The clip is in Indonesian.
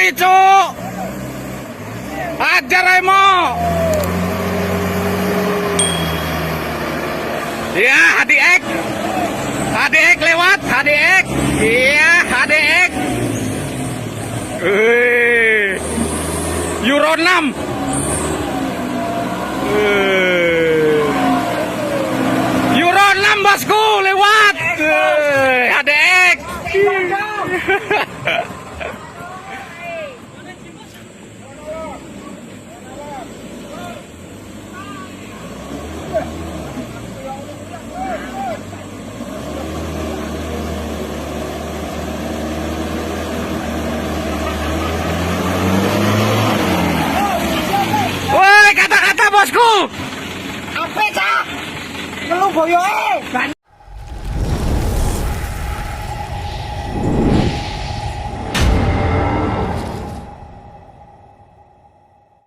Yoi, cuk. Hajar Emo. Ya, HDX. HDX lewat, HDX. Iya, HDX. Euro 6. Euro 6 bosku lewat. HDX. Woi, kata-kata bosku. Apa cah? Lu boyo